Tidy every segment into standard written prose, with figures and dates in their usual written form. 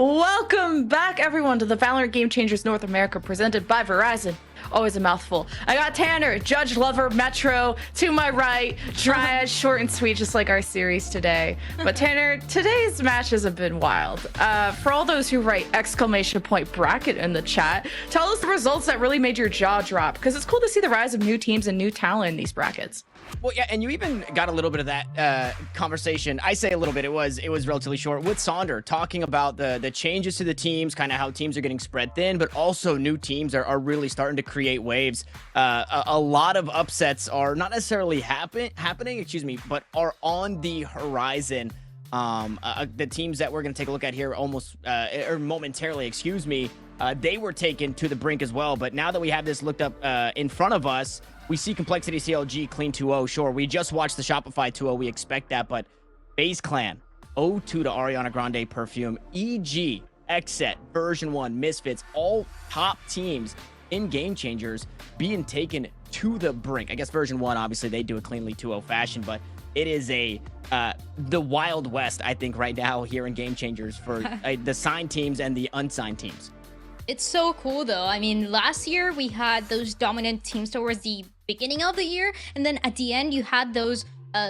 Welcome back, everyone, to the VALORANT Game Changers North America presented by Verizon. Always a mouthful. I got Tanner, Judge Lover, Metro, to my right, Dryad, short and sweet, just like our series today. But Tanner, today's matches have been wild. For all those who write exclamation point bracket in the chat, tell us the results that really made your jaw drop, because it's cool to see the rise of new teams and new talent in these brackets. Well, yeah, and you even got a little bit of that conversation. I say a little bit. It was relatively short with Sonder talking about the changes to the teams, kind of how teams are getting spread thin, but also new teams are really starting to create waves. A lot of upsets are not necessarily happening, excuse me, but are on the horizon. The teams that we're going to take a look at here or momentarily, excuse me, they were taken to the brink as well. But now that we have this looked up in front of us, we see Complexity CLG clean 2-0. Sure, we just watched the Shopify 2-0. We expect that, but FaZe Clan 0-2 to Ariana Grande Perfume, EG, Xset, Version 1, Misfits, all top teams in Game Changers being taken to the brink. I guess Version 1, obviously, they do a cleanly 2-0 fashion, but it is the Wild West, I think, right now here in Game Changers for the signed teams and the unsigned teams. It's so cool, though. I mean, last year we had those dominant teams towards the beginning of the year, and then at the end you had those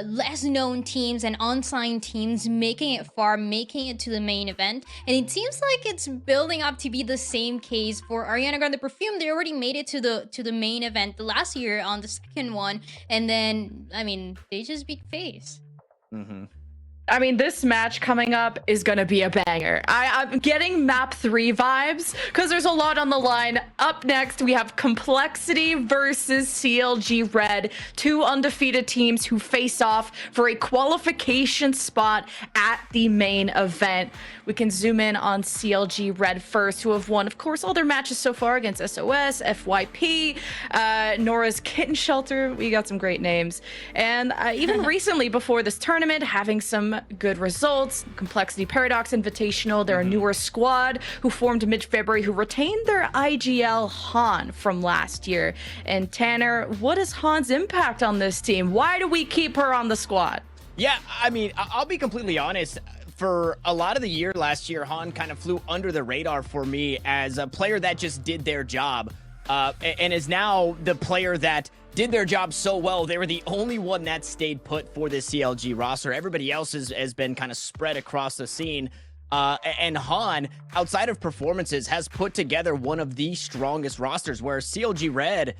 less known teams and unsigned teams making it far, making it to the main event. And it seems like it's building up to be the same case for Ariana Grande Perfume. They already made it to the main event the last year on the second one, and then I mean they just beat FaZe. I mean, this match coming up is going to be a banger. I'm getting map 3 vibes because there's a lot on the line. Up next, we have Complexity versus CLG Red, two undefeated teams who face off for a qualification spot at the main event. We can zoom in on CLG Red first, who have won, of course, all their matches so far against SOS, FYP, Nora's Kitten Shelter. We got some great names. And even recently, before this tournament, having some good results. Complexity Paradox Invitational, they're a newer squad who formed mid-February, who retained their IGL Han from last year. And Tanner, what is Han's impact on this team? Why do we keep her on the squad? Yeah, I mean, I'll be completely honest. For a lot of the year last year, Han kind of flew under the radar for me as a player that just did their job and is now the player that did their job so well. They were the only one that stayed put for this CLG roster. Everybody else has been kind of spread across the scene. And Han, outside of performances, has put together one of the strongest rosters, where CLG Red,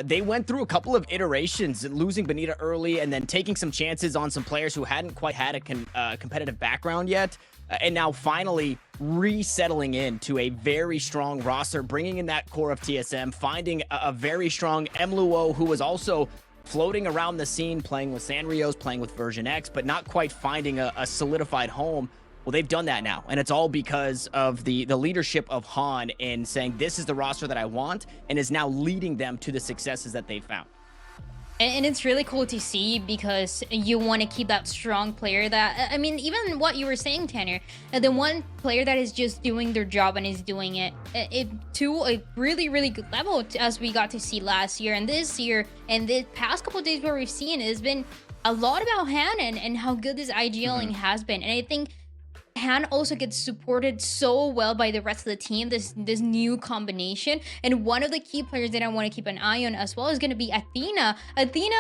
they went through a couple of iterations, losing Benita early and then taking some chances on some players who hadn't quite had a competitive background yet. And now finally resettling into a very strong roster, bringing in that core of TSM, finding a very strong Mluo, who was also floating around the scene, playing with Sanrios, playing with Version X, but not quite finding a solidified home. Well, they've done that now, and it's all because of the leadership of Han in saying, this is the roster that I want, and is now leading them to the successes that they've found. And it's really cool to see, because you want to keep that strong player that, I mean, even what you were saying, Tanner, the one player that is just doing their job and is doing it to a really, really good level, as we got to see last year and this year. And the past couple of days where we've seen, it has been a lot about Han and how good this IGLing has been. And I think Han also gets supported so well by the rest of the team, this new combination. And one of the key players that I want to keep an eye on as well is going to be Athena. Athena,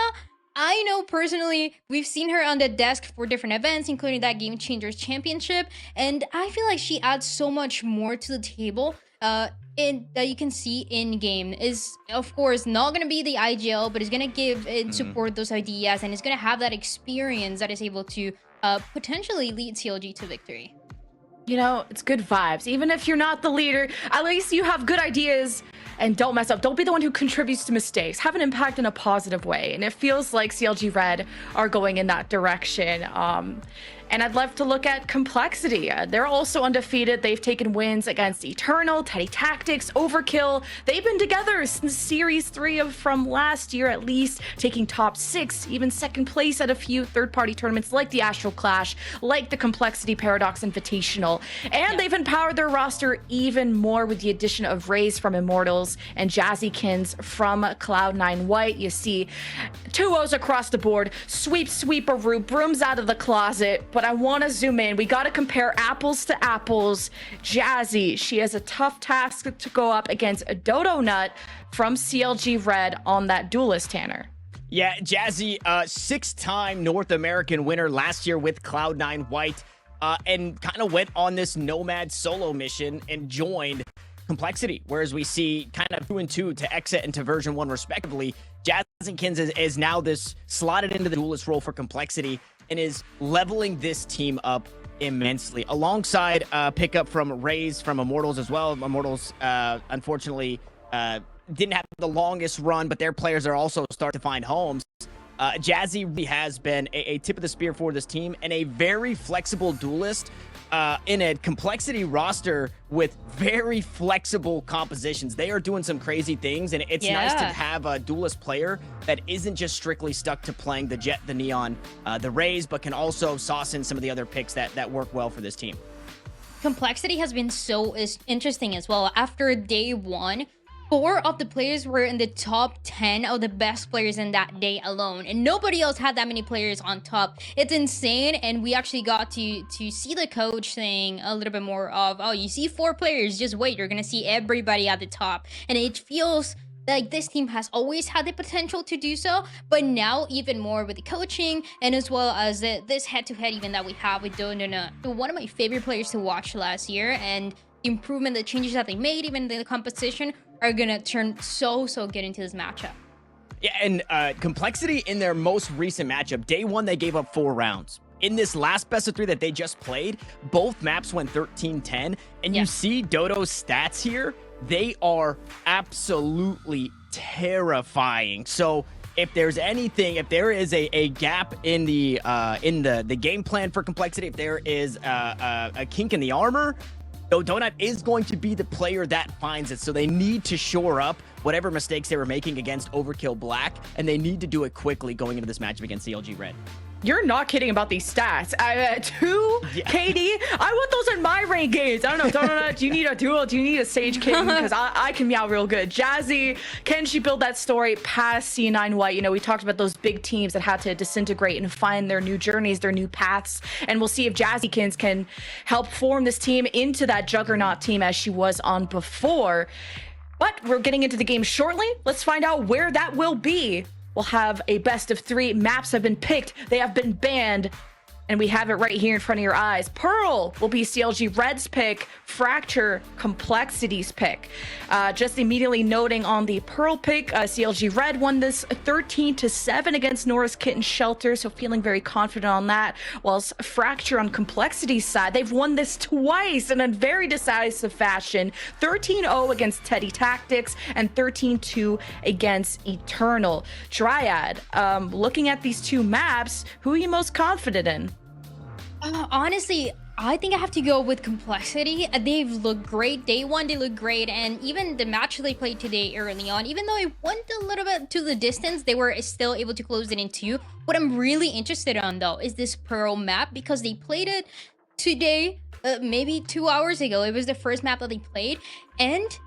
I know personally, we've seen her on the desk for different events, including that Game Changers Championship, and I feel like she adds so much more to the table that you can see in game. Is of course not going to be the IGL, but is going to give and support those ideas, and is going to have that experience that is able to potentially lead CLG to victory. You know, it's good vibes. Even if you're not the leader, at least you have good ideas and don't mess up. Don't be the one who contributes to mistakes. Have an impact in a positive way. And it feels like CLG Red are going in that direction. And I'd love to look at Complexity. They're also undefeated. They've taken wins against Eternal, Teddy Tactics, Overkill. They've been together since Series 3 from last year at least, taking top 6, even second place at a few third-party tournaments like the Astral Clash, like the Complexity Paradox Invitational. And they've empowered their roster even more with the addition of Rays from Immortals and Jazzykins from Cloud9 White. You see 2-0s across the board, sweeparoo, brooms out of the closet. but I want to zoom in. We got to compare apples to apples. Jazzy, she has a tough task to go up against a Dodo Nut from CLG Red on that duelist, Tanner. Yeah, Jazzy, 6-time North American winner last year with Cloud9 White, and kind of went on this Nomad solo mission and joined Complexity, whereas we see kind of 2 and 2 to Exit and to version 1 respectively. Jazzinkins is now this slotted into the duelist role for Complexity and is leveling this team up immensely, alongside pickup from Raze from Immortals as well. Immortals, unfortunately, didn't have the longest run, but their players are also starting to find homes. Jazzy really has been a tip of the spear for this team and a very flexible duelist in a Complexity roster with very flexible compositions. They are doing some crazy things, and it's nice to have a duelist player that isn't just strictly stuck to playing the Jet, the Neon, the Raze, but can also sauce in some of the other picks that work well for this team. Complexity has been so interesting as well. After day 1, 4 of the players were in the top 10 of the best players in that day alone, and nobody else had that many players on top. It's insane, and we actually got to see the coach saying a little bit more of, oh, you see 4 players, just wait, you're gonna see everybody at the top. And it feels like this team has always had the potential to do so, but now even more with the coaching and as well as this head-to-head even that we have with Donut. So one of my favorite players to watch last year, and the improvement, the changes that they made, even the composition, are gonna turn so good into this matchup. Yeah, and Complexity in their most recent matchup, day 1, they gave up 4 rounds. In this last best of 3 that they just played, both maps went 13-10, and you see Dodo's stats here, they are absolutely terrifying. So if there's anything, if there is a gap in the game plan for Complexity, if there is a kink in the armor, Donut is going to be the player that finds it. So they need to shore up whatever mistakes they were making against Overkill Black, and they need to do it quickly going into this matchup against CLG Red. You're not kidding about these stats. 2 KD. I want those in my rank games. I don't know, Donut, do you need a duel? Do you need a Sage King? Because I can meow real good. Jazzy, can she build that story past C9 White? You know, we talked about those big teams that had to disintegrate and find their new journeys, their new paths. And we'll see if Jazzykins can help form this team into that juggernaut team as she was on before. But we're getting into the game shortly. Let's find out where that will be. We'll have a best of 3. Maps have been picked. They have been banned. And we have it right here in front of your eyes. Pearl will be CLG Red's pick. Fracture, Complexity's pick. Just immediately noting on the Pearl pick, CLG Red won this 13-7 against Nora's Kitten Shelter, so feeling very confident on that. Whilst Fracture on Complexity's side, they've won this twice in a very decisive fashion. 13-0 against Teddy Tactics and 13-2 against Eternal. Dryad, looking at these 2 maps, who are you most confident in? Honestly, I think I have to go with Complexity. They've looked great. Day 1, they look great. And even the match they played today early on, even though it went a little bit to the distance, they were still able to close it in 2. What I'm really interested on, though, is this Pearl map, because they played it today, maybe 2 hours ago. It was the first map that they played. And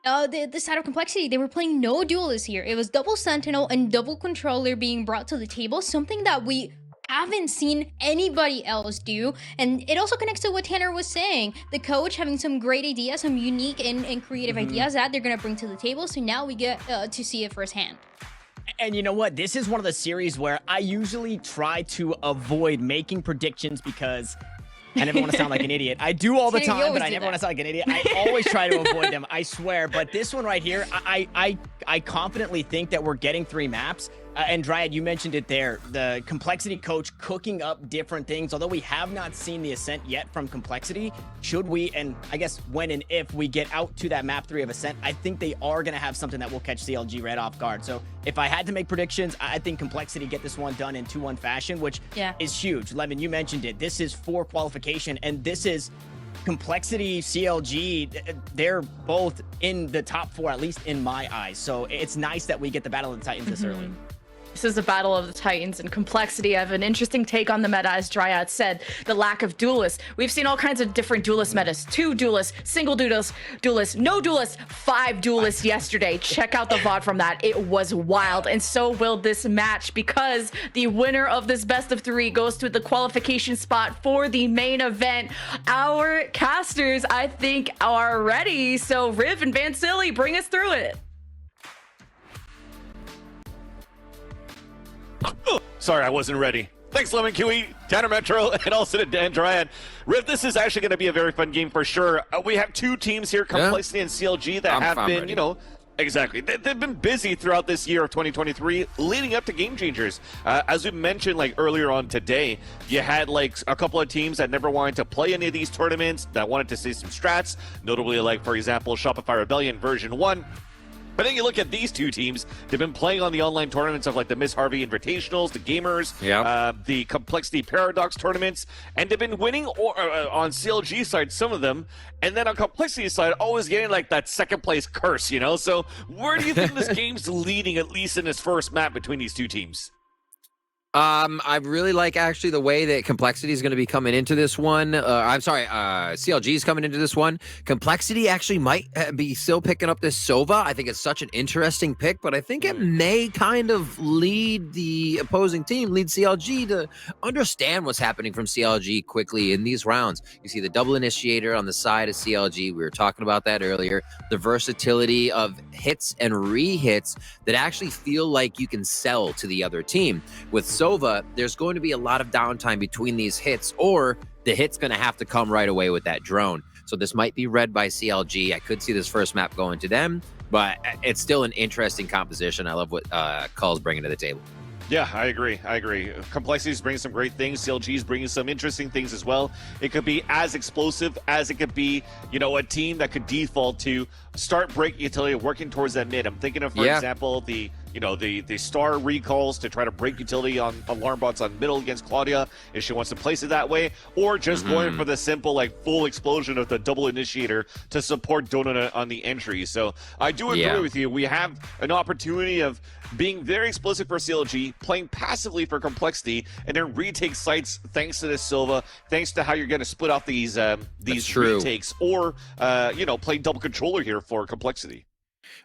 the side of Complexity, they were playing no duelists here. It was double Sentinel and double Controller being brought to the table, something that we haven't seen anybody else do. And it also connects to what Tanner was saying, the coach having some great ideas, some unique and creative ideas that they're gonna bring to the table. So now we get to see it firsthand. And you know what, this is one of the series where I usually try to avoid making predictions because I never want to sound like an idiot. I do all the time, but I never want to sound like an idiot. I always try to avoid them, I swear. But this one right here, I confidently think that we're getting 3 maps. And Dryad, you mentioned it there, the Complexity coach cooking up different things. Although we have not seen the Ascent yet from Complexity, should we, and I guess when and if we get out to that map 3 of Ascent, I think they are going to have something that will catch CLG Red off guard. So if I had to make predictions, I think Complexity get this one done in 2-1 fashion, which is huge. Lemon, you mentioned it. This is for qualification, and this is Complexity, CLG, they're both in the top 4, at least in my eyes. So it's nice that we get the Battle of the Titans this early. This is a battle of the Titans and complexity. I have an interesting take on the meta, as Dryad said, the lack of duelists. We've seen all kinds of different duelist metas. 2 duelists, single duelists, no duelists, 5 duelists yesterday. Check out the VOD from that. It was wild. And so will this match, because the winner of this best of 3 goes to the qualification spot for the main event. Our casters, I think, are ready. So Riv and Vansili, bring us through it. Sorry, I wasn't ready. Thanks, Lemon Kiwi, Tanner Metro, and also to Dan Dryad. Riv, this is actually going to be a very fun game for sure. We have 2 teams here, Complexity and CLG, that have been, ready. You know, exactly. They've been busy throughout this year of 2023, leading up to Game Changers. As we mentioned, like earlier on today, you had like a couple of teams that never wanted to play any of these tournaments, that wanted to see some strats, notably like, for example, Shopify Rebellion version 1. But then you look at these 2 teams, they've been playing on the online tournaments of like the Miss Harvey Invitationals, the Gamers, the Complexity Paradox tournaments, and they've been winning on CLG side, some of them, and then on Complexity side, always getting like that second place curse, you know? So where do you think this game's leading, at least in this first map between these 2 teams? I really like actually the way that Complexity is going to be coming into this one. I'm sorry, CLG is coming into this one. Complexity actually might be still picking up this Sova. I think it's such an interesting pick, but I think it may kind of lead the opposing team, lead CLG to understand what's happening from CLG quickly in these rounds. You see the double initiator on the side of CLG. We were talking about that earlier. The versatility of hits and re-hits that actually feel like you can sell to the other team. With Sova, there's going to be a lot of downtime between these hits, or the hit's going to have to come right away with that drone. So this might be read by CLG. I could see this first map going to them, but it's still an interesting composition. I love what COL's bringing to the table. Yeah, I agree. Complexity is bringing some great things. CLG is bringing some interesting things as well. It could be as explosive as it could be, you know, a team that could default to start break utility, working towards that mid. I'm thinking of, for example, the star recalls to try to break utility on alarm bots on middle against Claudia if she wants to place it that way, or just going for the simple like full explosion of the double initiator to support Donut on the entry. So I do agree with you. We have an opportunity of being very explosive for CLG, playing passively for Complexity, and then retake sites thanks to this Silva, thanks to how you're going to split off these retakes, or play double controller here for Complexity.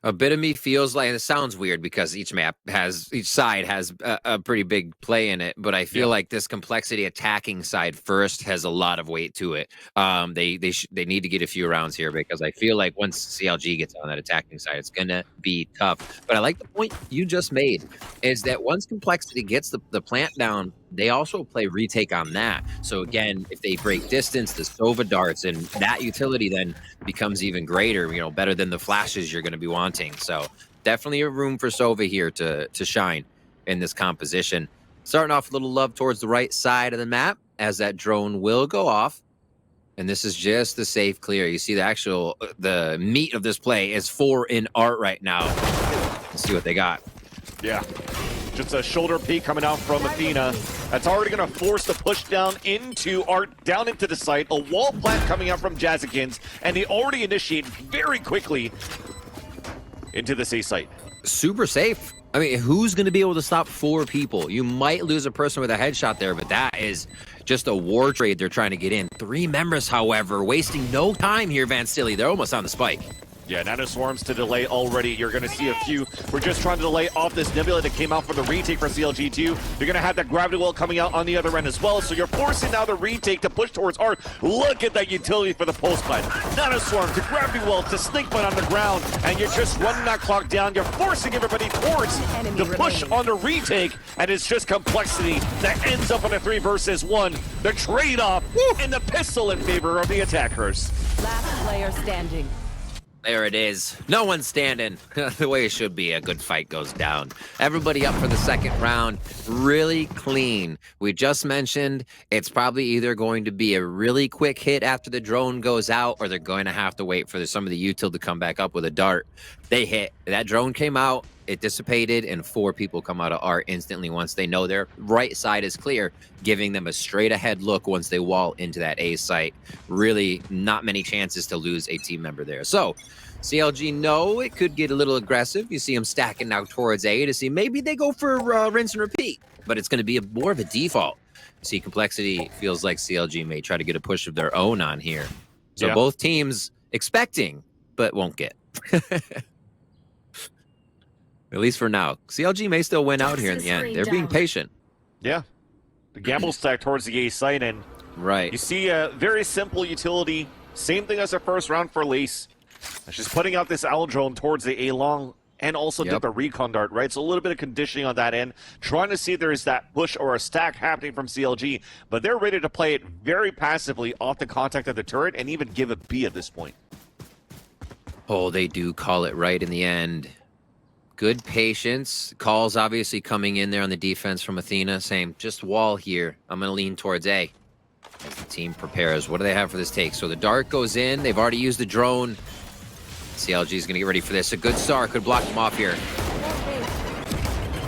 A bit of me feels like, and it sounds weird because each side has a pretty big play in it, but I feel like this Complexity attacking side first has a lot of weight to it. They need to get a few rounds here, because I feel like once CLG gets on that attacking side, it's gonna be tough. But I like the point you just made, is that once Complexity gets the plant down, they also play retake on that. So again, if they break distance, the Sova darts, and that utility then becomes even greater, better than the flashes you're going to be wanting. So definitely a room for Sova here to shine in this composition. Starting off a little love towards the right side of the map, as that drone will go off. And this is just the safe clear. You see the meat of this play is 4 in art right now. Let's see what they got. Yeah. Just a shoulder peek coming out from Athena. That's already going to force the push down into Art, down into the site. A wall plant coming out from Jazzikins, and they already initiate very quickly into the C site. Super safe. I mean, who's going to be able to stop 4 people? You might lose a person with a headshot there, but that is just a war trade they're trying to get in. 3 members, however, wasting no time here, Vansili. They're almost on the spike. Yeah, Nano Swarms to delay already. You're going to see a few. We're just trying to delay off this Nebula that came out for the retake for CLG2. You're going to have that Gravity Well coming out on the other end as well. So you're forcing now the retake to push towards Art. Look at that utility for the pulse plant. Nano Swarm to Gravity Well to Snake Bite on the ground. And you're just running that clock down. You're forcing everybody towards the push on the retake. And it's just Complexity that ends up on a 3 versus 1. The trade-off and the pistol in favor of the attackers. Last player standing. There it is. No one's standing. The way it should be. A good fight goes down. Everybody up for the second round. Really clean. We just mentioned it's probably either going to be a really quick hit after the drone goes out, or they're going to have to wait for some of the util to come back up with a dart. They hit. That drone came out. it dissipated, and 4 people come out of art instantly once they know their right side is clear, giving them a straight ahead look once they wall into that A site. Really not many chances to lose a team member there. So CLG know it could get a little aggressive. You see them stacking now towards A to see maybe they go for rinse and repeat, but it's going to be more of a default. See, Complexity feels like CLG may try to get a push of their own on here. So both teams expecting, but won't get. At least for now. CLG may still win out here in the end. They're being patient. Yeah. The gamble stack towards the A site, and you see a very simple utility. Same thing as the first round for Lace. She's putting out this owl drone towards the A long and also dip a recon dart, right? So a little bit of conditioning on that end, trying to see if there is that push or a stack happening from CLG, but they're ready to play it very passively off the contact of the turret and even give a B at this point. Oh, they do call it right in the end. Good patience. Calls obviously coming in there on the defense from Athena, saying, just wall here. I'm going to lean towards A. As the team prepares, what do they have for this take? So the dart goes in. They've already used the drone. CLG is going to get ready for this. A good star could block them off here.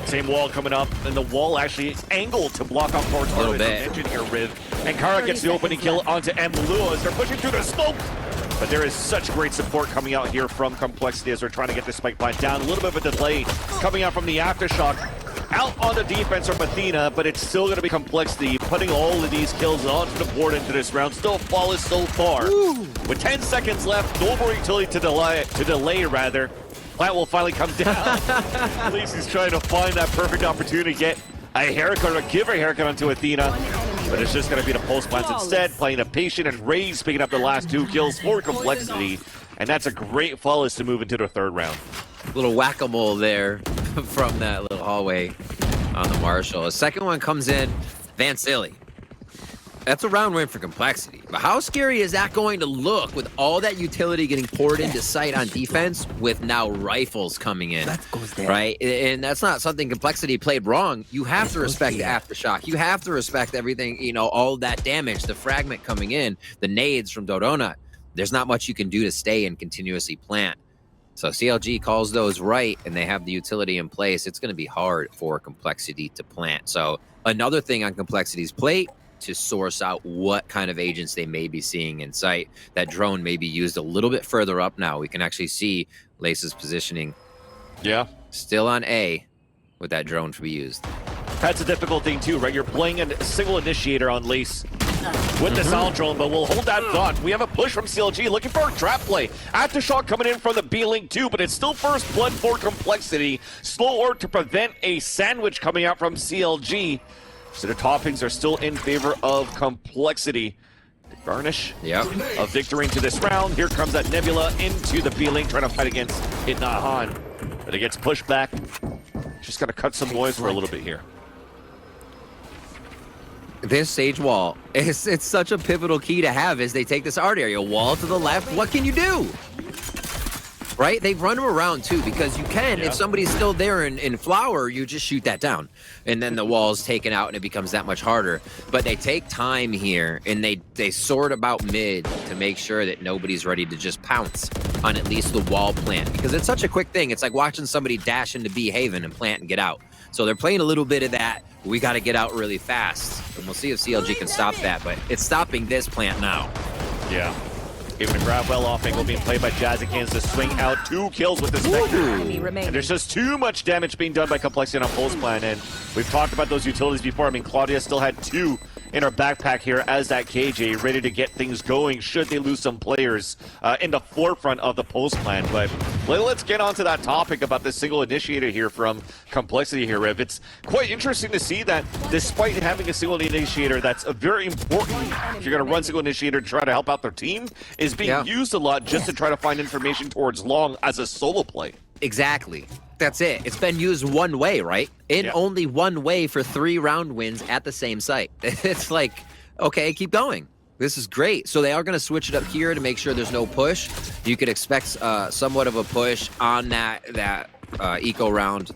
Same wall coming up, and the wall actually angled to block off towards a little bit. Mentioned here, Riv. And Kara gets the opening kill onto Emlua as they're pushing through the smoke. But there is such great support coming out here from Complexity as they're trying to get the spike plant down. A little bit of a delay coming out from the aftershock. Out on the defense from Athena, but it's still going to be Complexity putting all of these kills onto the board into this round. Still flawless so far. With 10 seconds left, no more utility to delay rather. Plant will finally come down. At least he's trying to find that perfect opportunity to get a haircut or give a haircut onto Athena. But it's just going to be the pulse plants instead, playing a patient, and Raze picking up the last 2 kills for Complexity. And that's a great flawless to move into the 3rd round. A little whack-a-mole there from that little hallway on the Marshall. A second one comes in, Van Silly. That's a round win for Complexity. But how scary is that going to look with all that utility getting poured into sight on defense with now rifles coming in, right? And that's not something Complexity played wrong. You have to respect the aftershock. You have to respect everything, you know, all that damage, the fragment coming in, the nades from Dodonut. There's not much you can do to stay and continuously plant. So CLG calls those right, and they have the utility in place. It's going to be hard for Complexity to plant. So another thing on Complexity's plate, to source out what kind of agents they may be seeing in sight. That drone may be used a little bit further up now. We can actually see Lace's positioning. Yeah. Still on A with that drone to be used. That's a difficult thing too, right? You're playing a single initiator on Lace with the sound drone, but we'll hold that thought. We have a push from CLG looking for a trap play. Aftershock coming in from the B-Link too, but it's still first blood for Complexity. Slow orb to prevent a sandwich coming out from CLG. So the toppings are still in favor of Complexity. Garnish a victory into this round. Here comes that Nebula into the B-Link, trying to fight against Itnahan. But it gets pushed back. Just got to cut some noise for a little bit here. This Sage wall, it's such a pivotal key to have as they take this art area. Wall to the left, what can you do? Right? They run them around too, because you can, if somebody's still there in flower, you just shoot that down. And then the wall's taken out and it becomes that much harder. But they take time here, and they sort about mid to make sure that nobody's ready to just pounce on at least the wall plant. Because it's such a quick thing. It's like watching somebody dash into B Haven and plant and get out. So they're playing a little bit of that. We got to get out really fast. And we'll see if CLG can stop that. But it's stopping this plant now. Yeah. Even a grab well off angle being played by Jazzy Cans to swing out 2 kills with the Spectre. And there's just too much damage being done by Complexity on Pulse Plan. And we've talked about those utilities before. I mean, Claudia still had 2 in her backpack here as that KJ, ready to get things going should they lose some players in the forefront of the Pulse Plan. But let's get on to that topic about this single initiator here from Complexity here, Riv. It's quite interesting to see that despite having a single initiator that's a very important, if you're going to run single initiator to try to help out their team, is being used a lot just to try to find information towards long as a solo play. Exactly. That's it. It's been used one way, right? In only one way for 3 round wins at the same site. It's like, okay, keep going. This is great. So they are going to switch it up here to make sure there's no push. You could expect somewhat of a push on that eco round.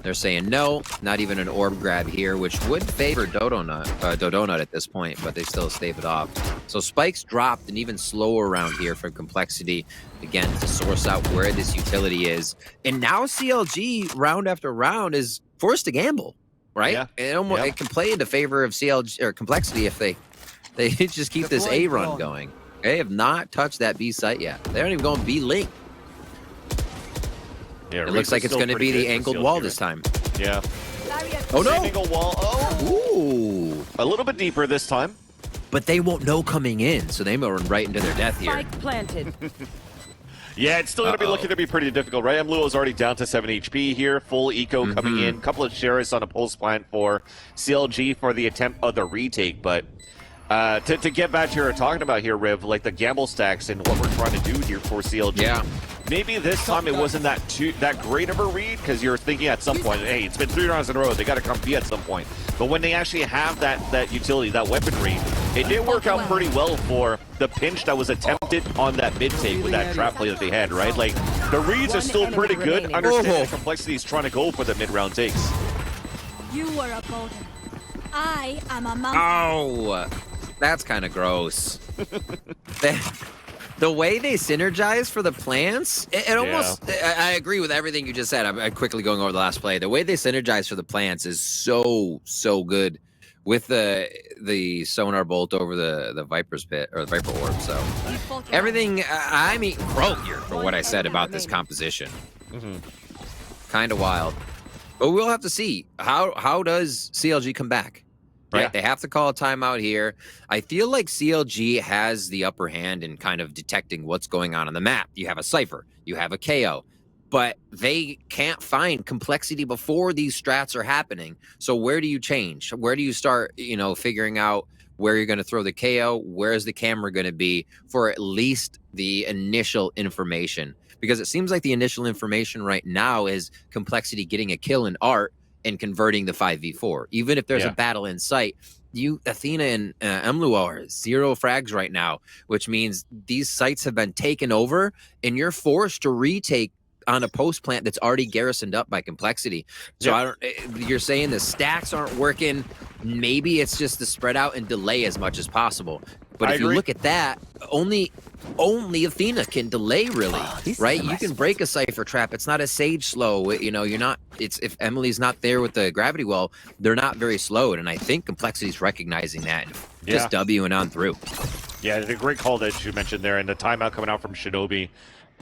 They're saying no, not even an orb grab here, which would favor Dodonut at this point, but they still stave it off. So spikes dropped and even slower around here from Complexity, again, to source out where this utility is. And now CLG, round after round, is forced to gamble, right? Yeah. It can play into favor of CLG or Complexity if they just keep this A run going. They have not touched that B site yet. They aren't even going B link. Yeah, It looks like it's going to be the angled wall this time. Yeah. Oh no! Same angle wall. Oh, Ooh! a little bit deeper this time. But they won't know coming in, so they may run right into their death here. Spike planted. Yeah, it's still going to be looking to be pretty difficult, right? Mluo's already down to 7 HP here. Full eco coming in. Couple of Sheriffs on a pulse plant for CLG for the attempt of the retake. But to get back to what you're talking about here, Riv, like the gamble stacks and what we're trying to do here for CLG. Yeah. Maybe this time it wasn't that great of a read because you're thinking at some point, hey, it's been 3 rounds in a row. They got to come B at some point. But when they actually have that utility, that weaponry, it did work out pretty well for the pinch that was attempted on that mid take with that trap play that they had, right? Like, the reads are still pretty good. Understand the Complexity is trying to go for the mid-round takes. You were a boulder. I am a mountain. Oh, that's kind of gross. The way they synergize for the plants, it almost, I agree with everything you just said. I'm quickly going over the last play. The way they synergize for the plants is so good with the sonar bolt over the Viper's pit, or the Viper orb. So everything, I'm eating crow here for what I said about this composition. Kind of wild. But we'll have to see. How does CLG come back? Right, Yeah. They have to call a timeout here. I feel like CLG has the upper hand in kind of detecting what's going on the map. You have a Cypher, you have a KO, but they can't find Complexity before these strats are happening. So where do you change? Where do you start, figuring out where you're going to throw the KO? Where's the camera going to be for at least the initial information? Because it seems like the initial information right now is Complexity getting a kill in Art and converting the 5v4. Even if there's a battle in sight, Athena and Mluo are 0 frags right now, which means these sites have been taken over and you're forced to retake on a post plant that's already garrisoned up by Complexity. So you're saying the stacks aren't working. Maybe it's just to spread out and delay as much as possible. But if you look at that, only Athena can delay, really, right? You can break a Cypher trap. It's not a Sage slow. You're not. It's if Emily's not there with the gravity well, they're not very slowed. And I think Complexity's recognizing that and just Wing on through. Yeah, the great call that you mentioned there, and the timeout coming out from Shinobi.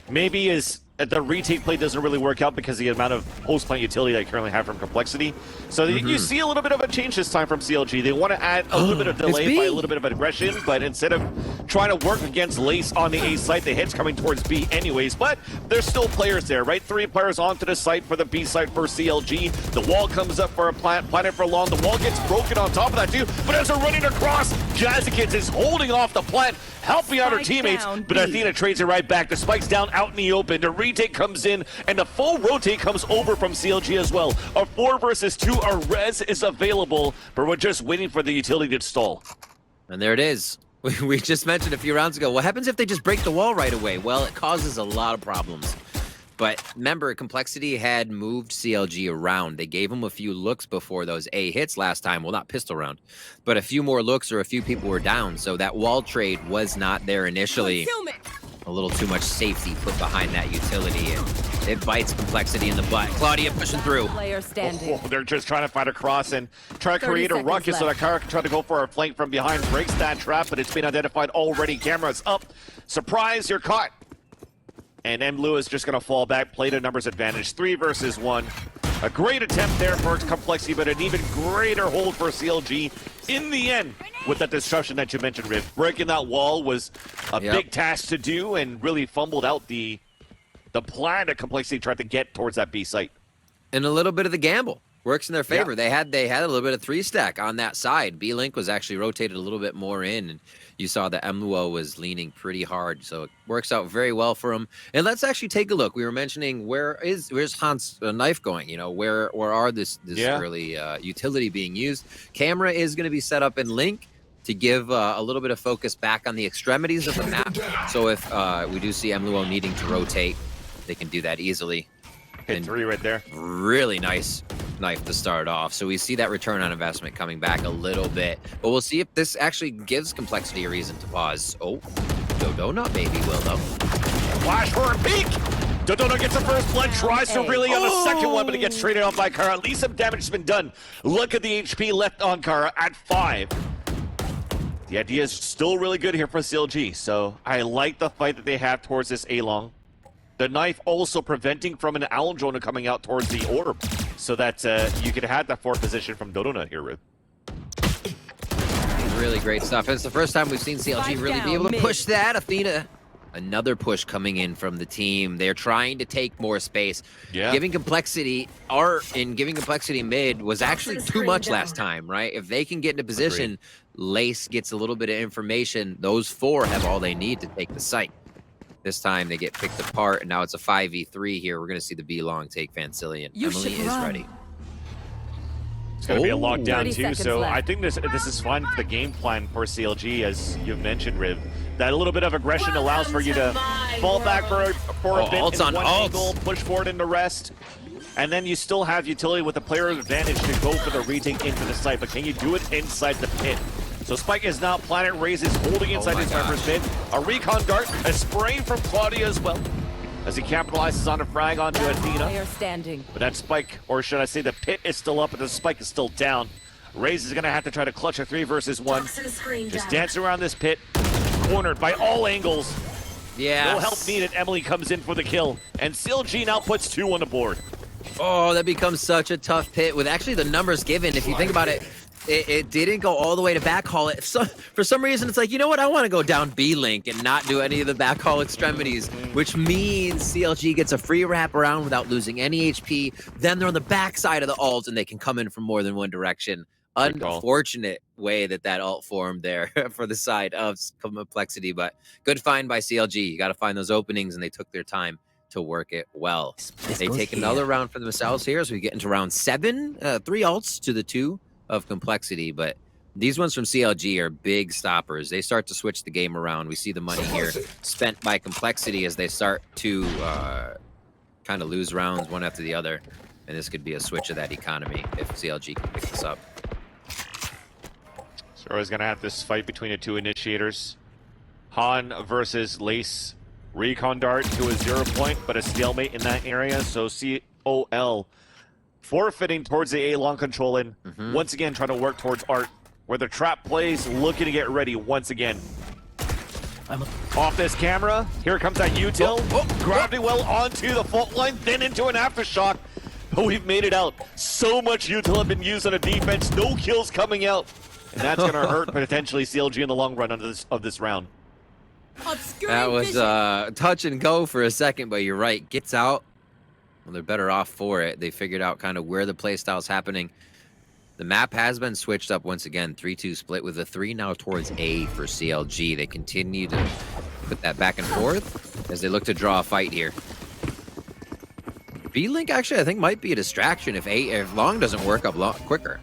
Maybe the retake play doesn't really work out because of the amount of post-plant utility that you currently have from Complexity. So you see a little bit of a change this time from CLG. They want to add a little bit of delay by a little bit of aggression, but instead of trying to work against Lace on the A site, the hit's coming towards B anyways. But there's still players there, right? 3 players onto the site for the B site for CLG. The wall comes up for a planet for long. The wall gets broken on top of that too. But as they're running across, Jazzikins is holding off the plant, helping out her teammates. But Athena trades it right back. The spike's down out in the open. The retake comes in, and the full rotate comes over from CLG as well. A 4 versus 2, a res is available, but we're just waiting for the utility to stall. And there it is. We just mentioned a few rounds ago, what happens if they just break the wall right away? Well, it causes a lot of problems. But remember, Complexity had moved CLG around. They gave him a few looks before those A hits last time. Well, not pistol round, but a few more looks or a few people were down. So that wall trade was not there initially. A little too much safety put behind that utility, and it bites Complexity in the butt. Claudia pushing through. Player standing. They're just trying to fight across and try to create a ruckus so that Kara can try to go for a flank from behind. Breaks that trap, but it's been identified already. Cameras up. Surprise, you're caught. And Mlu is just going to fall back, play to numbers advantage. 3 versus 1. A great attempt there for Complexity, but an even greater hold for CLG in the end with that disruption that you mentioned, Riv. Breaking that wall was a big task to do and really fumbled out the plan that Complexity tried to get towards that B site. And a little bit of the gamble works in their favor. They had a little bit of 3-stack on that side. B-Link was actually rotated a little bit more in, and you saw that Mluo was leaning pretty hard, so it works out very well for him. And let's actually take a look. We were mentioning where's Hans' knife going? Where are this early utility being used? Camera is going to be set up in Link to give a little bit of focus back on the extremities of the map. So if we do see Mluo needing to rotate, they can do that easily. Hit 3 right there. Really nice knife to start off. So we see that return on investment coming back a little bit. But we'll see if this actually gives Complexity a reason to pause. Oh, Dodona maybe will, though. Flash for a peek! Dodona gets a first blood, tries to really on the second one, but it gets traded off by Kara. At least some damage has been done. Look at the HP left on Kara at 5. The idea is still really good here for CLG, so I like the fight that they have towards this A-Long. The knife also preventing from an Owl Jonah coming out towards the orb, so that you could have that 4th position from Dodona here, Riv. Really great stuff. It's the first time we've seen CLG really be able to push that. Athena, another push coming in from the team. They're trying to take more space. Yeah. Giving Complexity giving Complexity mid was actually too much last time, right? If they can get into position, Lace gets a little bit of information. Those 4 have all they need to take the site. This time they get picked apart, and now it's a 5v3 here. We're going to see the B-Long take Vancillion. Emily is ready. It's going to be a lockdown too, so left. I think this is fine for the game plan for CLG, as you've mentioned, Riv. That a little bit of aggression allows for you to fall back for a bit ults in on one ults. angle, push forward into rest, and then you still have utility with the player advantage to go for the retake into the site, but can you do it inside the pit? So Spike is now Planet Raises holding inside his Viper's pit. A recon dart, a spray from Claudia as well, as he capitalizes on a frag onto Athena. Player standing. But that Spike, or should I say the pit is still up, but the Spike is still down. Raze is going to have to try to clutch a 3 versus 1. Just dance around this pit, cornered by all angles. Yeah. No help needed. Emily comes in for the kill, and CLG now puts 2 on the board. Oh, that becomes such a tough pit with actually the numbers given. If you think about it, it didn't go all the way to backhaul it. So, for some reason, it's like, you know what? I want to go down B-Link and not do any of the backhaul extremities, which means CLG gets a free wrap around without losing any HP. Then they're on the backside of the ult, and they can come in from more than one direction. Unfortunate way that ult formed there for the side of Complexity, but good find by CLG. You got to find those openings, and they took their time to work it well. They take another round for themselves here, so we get into round 7. 3 ults to the 2 of Complexity, but these ones from CLG are big stoppers. They start to switch the game around. We see the money here spent by Complexity as they start to kind of lose rounds one after the other, and this could be a switch of that economy if CLG can pick this up. So we're going to have this fight between the 2 initiators. Han versus Lace. Recon dart to a 0 point, but a stalemate in that area, so COL forfeiting towards the A-Long control in. Once again, trying to work towards Art, where the trap plays, looking to get ready once again. Off this camera, here comes that util. Gravity well onto the fault line, then into an aftershock. But we've made it out. So much util have been used on a defense, no kills coming out. And that's going to hurt potentially CLG in the long run of this round. That was touch and go for a second, but you're right. Gets out. Well, they're better off for it. They figured out kind of where the playstyle's happening. The map has been switched up once again. 3-2 split with a 3 now towards A for CLG. They continue to put that back and forth as they look to draw a fight here. B-Link actually, I think, might be a distraction if Long doesn't work up quicker.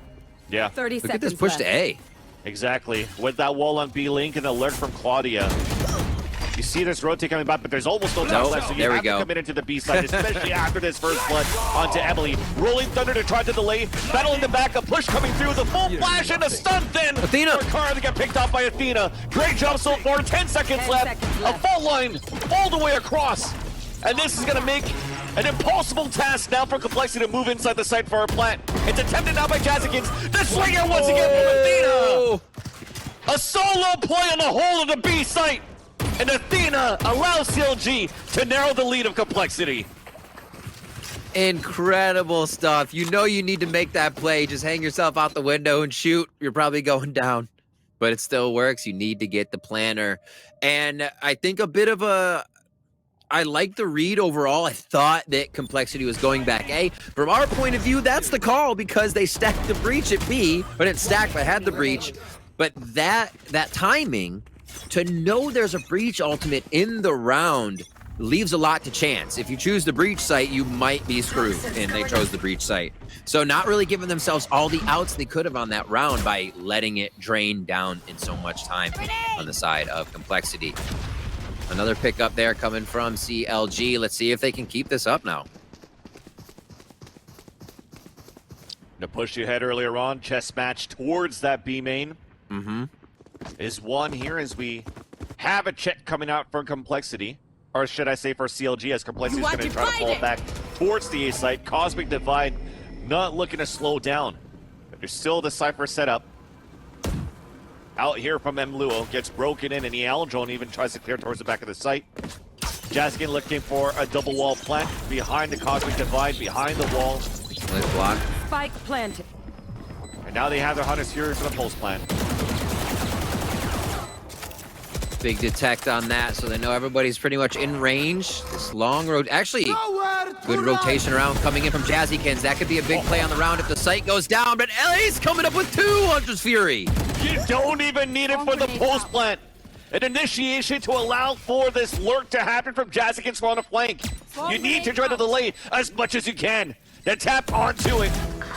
Yeah. 30 Look seconds at this push left. to A. Exactly. With that wall on B-Link and the alert from Claudia. You see this rotate coming back, but there's almost no time left, so you there we have to go. come into the B side, especially after this first blood onto Emily. Rolling Thunder to try to delay, battling the back, a push coming through, the full flash and a stun then Athena! for Kara to get picked off by Athena. Great job so far, 10 seconds left. A fault line all the way across. And this is going to make an impossible task now for Complexity to move inside the site for our plant. It's attempted now by Jazzikins. The swinger once again from Athena. A solo play on the whole of the B site. And Athena allows CLG to narrow the lead of Complexity. Incredible stuff. You know you need to make that play. Just hang yourself out the window and shoot. You're probably going down. But it still works. You need to get the planner. And I think a bit of a... I like the read overall. I thought that Complexity was going back A. From our point of view, that's the call because they stacked the breach at B. But it stacked, but had the breach. But that timing... To know there's a breach ultimate in the round leaves a lot to chance. If you choose the breach site, you might be screwed, and they chose the breach site. So not really giving themselves all the outs they could have on that round by letting it drain down in so much time on the side of Complexity. Another pickup there coming from CLG. Let's see if they can keep this up now. The push you had earlier on, chess match towards that B main. Is one here as we have a check coming out for Complexity. Or should I say for CLG, as Complexity is going to try to fall back towards the A site. Cosmic Divide not looking to slow down. But there's still the Cypher setup. Out here from Mluo, gets broken in, and the Al drone even tries to clear towards the back of the site. Jaskin looking for a double wall plant behind the Cosmic Divide, behind the wall. Nice block. Spike planted. And now they have their Hunter's Fury for the pulse plant. Big detect on that, so they know everybody's pretty much in range. This long road, actually, good rotation around coming in from Jazzykins. That could be a big play on the round if the site goes down, but LA's coming up with 2 Hunter's Fury. You don't even need it for the pulse plant. An initiation to allow for this lurk to happen from Jazzykins on the flank. You need to try to delay as much as you can. Then tap onto it.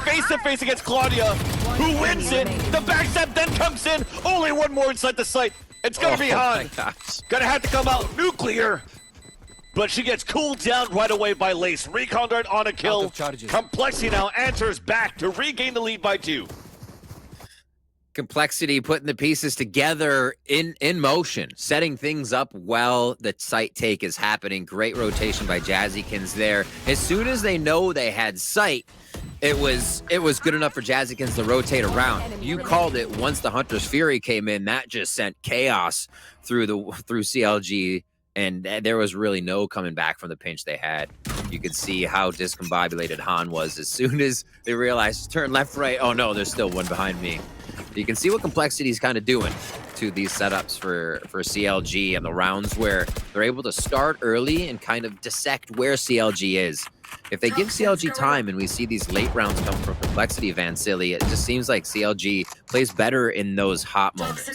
Face to face against Claudia, who wins it. The backstab then comes in. Only one more inside the site. It's gonna be Han. Gonna have to come out nuclear. But she gets cooled down right away by Lace. Recon Dart on a kill. Complexity now answers back to regain the lead by 2. Complexity putting the pieces together in motion, setting things up well. The site take is happening. Great rotation by Jazzykins there. As soon as they know they had sight, it was good enough for Jazzykins to rotate around. You called it. Once the Hunter's Fury came in, that just sent chaos through CLG, and there was really no coming back from the pinch they had. You could see how discombobulated Han was as soon as they realized turn left, right. Oh no, there's still one behind me. You can see what Complexity is kind of doing to these setups for CLG and the rounds where they're able to start early and kind of dissect where CLG is. If they give CLG time and we see these late rounds come from Complexity, Van Silly, it just seems like CLG plays better in those hot moments.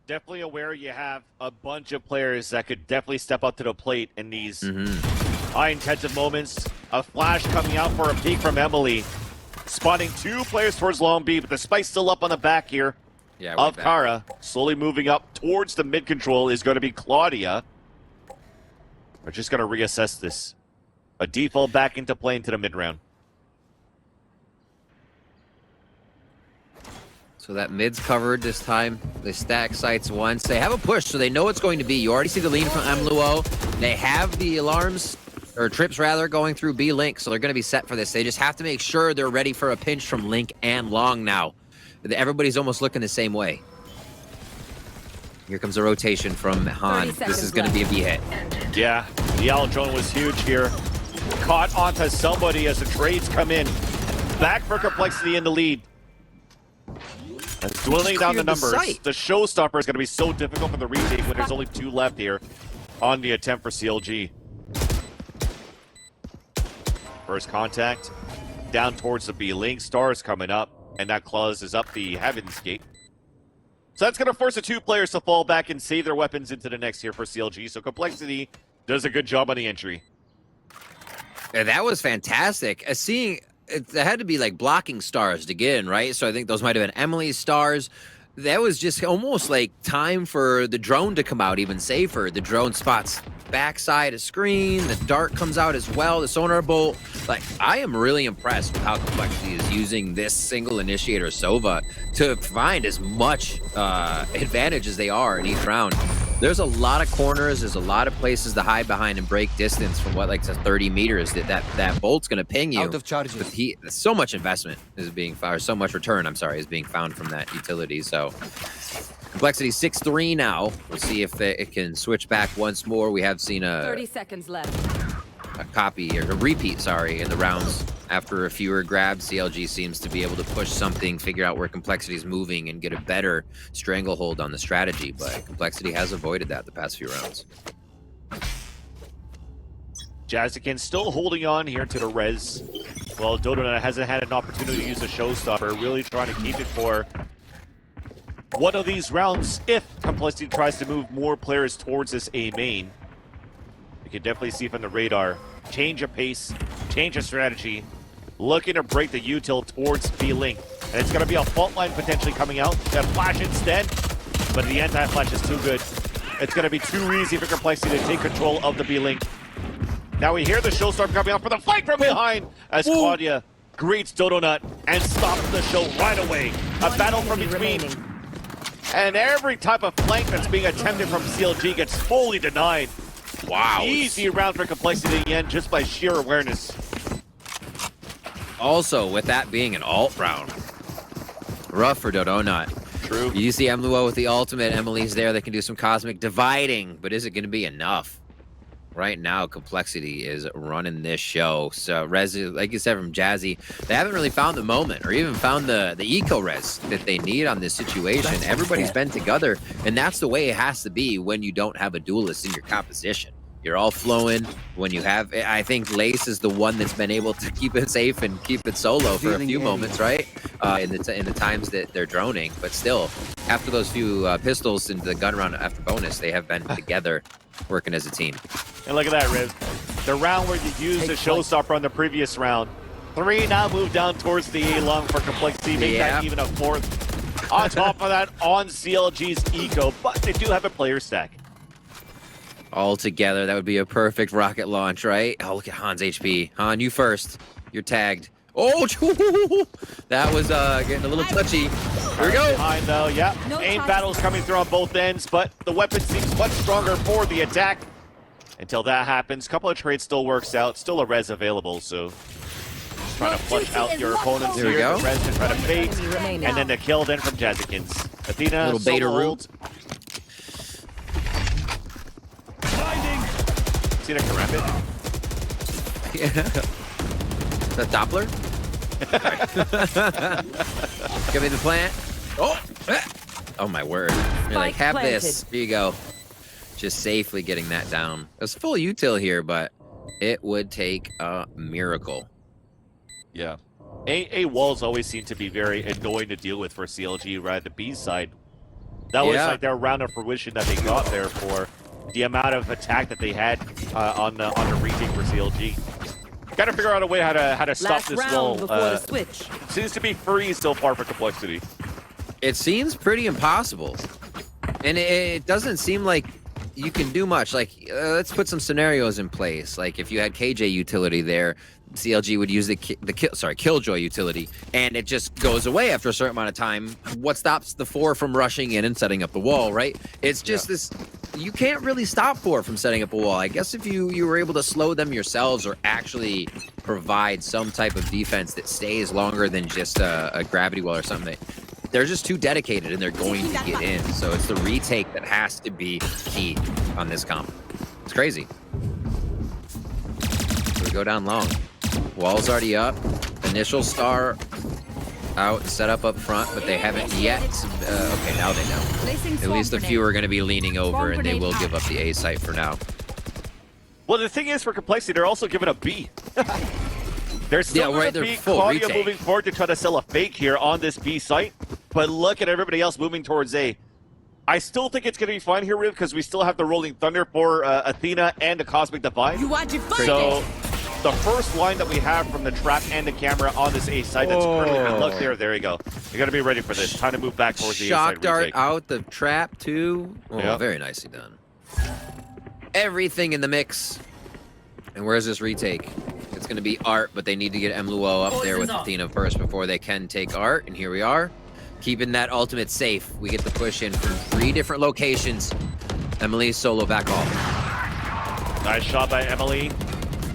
Definitely aware you have a bunch of players that could definitely step up to the plate in these high-intensive moments. A flash coming out for a peek from Emily. Spotting 2 players towards Long B, but the spike's still up on the back here of Kara. Slowly moving up towards the mid control is going to be Claudia. We're just going to reassess this. A default back into play into the mid round. So that mid's covered this time. They stack sites once. They have a push, so they know it's going to be. You already see the lead from Mluo. They have the alarms, or trips rather, going through B Link, so they're going to be set for this. They just have to make sure they're ready for a pinch from Link and Long now. Everybody's almost looking the same way. Here comes a rotation from Han. This is going to be a B hit. Yeah, the Al drone was huge here. Caught onto somebody as the trades come in. Back for Complexity in the lead. And dwindling down the numbers. The showstopper is going to be so difficult for the retake when there's only 2 left here on the attempt for CLG. First contact down towards the B Link. Stars coming up, and that closes up the Heaven's Gate. So that's going to force the 2 players to fall back and save their weapons into the next here for CLG. So Complexity does a good job on the entry. Yeah, that was fantastic. Seeing it had to be like blocking stars to get in, right? So I think those might have been Emily's stars. That was just almost like time for the drone to come out even safer. The drone spots backside of screen, the dart comes out as well, the sonar bolt. Like, I am really impressed with how Complexity is using this single initiator Sova to find as much advantage as they are in each round. There's a lot of corners, there's a lot of places to hide behind and break distance from what, like, 30 meters that bolt's gonna ping you. Out of charges. But so much investment is being found, or so much return, I'm sorry, is being found from that utility. So Complexity 6-3 now. We'll see if it can switch back once more. We have seen a 30 seconds left. A copy, or a repeat, sorry, in the rounds. After a fewer grabs, CLG seems to be able to push something, figure out where Complexity is moving, and get a better stranglehold on the strategy. But Complexity has avoided that the past few rounds. Jazzykins still holding on here to the res. Well, Dodona hasn't had an opportunity to use a showstopper, really trying to keep it for one of these rounds if Complexity tries to move more players towards this A main. You can definitely see from the radar, change of pace, change of strategy, looking to break the util towards B Link. And it's going to be a fault line potentially coming out. That flash instead, but the anti-flash is too good. It's going to be too easy for Complexity to take control of the B Link. Now we hear the showstorm coming up for the fight from behind as Claudia greets Dodonut and stops the show right away. A battle from between. And every type of flank that's being attempted from CLG gets fully denied. Wow. Easy round for Complexity in the end just by sheer awareness. Also, with that being an alt round, rough for Dodonut. True. You see Emluo with the ultimate. Emily's there. They can do some cosmic dividing, but is it going to be enough? Right now, Complexity is running this show. So, Rez, like you said from Jazzy, they haven't really found the moment or even found the eco-res that they need on this situation. Everybody's been together, and that's the way it has to be when you don't have a duelist in your composition. You're all flowing. When you have, I think Lace is the one that's been able to keep it safe and keep it solo for a few moments, right? In the times that they're droning, but still, after those few pistols into the gun round after bonus, they have been together, working as a team. And look at that, Riv. The round where you used the showstopper on the previous round. 3 now move down towards the A long for Complexity, make that even a 4th. On top of that, on CLG's eco, but they do have a player stack. All together, that would be a perfect rocket launch, right? Oh, look at Han's HP. Han, you first. You're tagged. Oh, that was getting a little touchy. Here we go. Behind though, yeah. Aim battles coming through on both ends, but the weapon seems much stronger for the attack. Until that happens, couple of trades still works out. Still a res available, so just trying to flush out your opponents There we here. go. The res to try to bait, and then the kill then from Jazzikins. Athena, Little beta solo root. ult. See that karambit? Yeah. The Doppler? Give me the plant. Oh! Oh my word. You're like, have this. Here you go. Just safely getting that down. It was full util here, but it would take a miracle. Yeah. A walls always seem to be very annoying to deal with for CLG, right? The B side. That was like their round of fruition that they got there for the amount of attack that they had on the retake for CLG. Got to figure out a way how to stop this goal. Seems to be free so far for Complexity. It seems pretty impossible, and it doesn't seem like you can do much. Like, let's put some scenarios in place. Like, if you had KJ utility there, CLG would use the Killjoy utility, and it just goes away after a certain amount of time. What stops the 4 from rushing in and setting up the wall, right? It's just this. You can't really stop 4 from setting up a wall. I guess if you were able to slow them yourselves or actually provide some type of defense that stays longer than just a gravity well or something. They're just too dedicated and they're going to get in. So it's the retake that has to be key on this comp. It's crazy. So we go down long. Wall's already up. Initial star out, set up front, but they haven't yet. Okay, now they know. At least a few are going to be leaning over and they will give up the A site for now. Well, the thing is, for Complexity, they're also given a B. They're still going to be Claudia moving forward to try to sell a fake here on this B site. But look at everybody else moving towards A. I still think it's going to be fine here, Riv, because we still have the Rolling Thunder for Athena and the Cosmic Divide. So the first line that we have from the trap and the camera on this A site that's currently look there you go. You're going to be ready for this. Time to move back towards the A site. Shock dart out the trap too. Oh, very nicely done. Everything in the mix. And where's this retake? It's going to be Art, but they need to get Emluo up there with Athena first before they can take Art. And here we are. Keeping that ultimate safe. We get the push in from 3 different locations. Emily solo back off. Nice shot by Emily.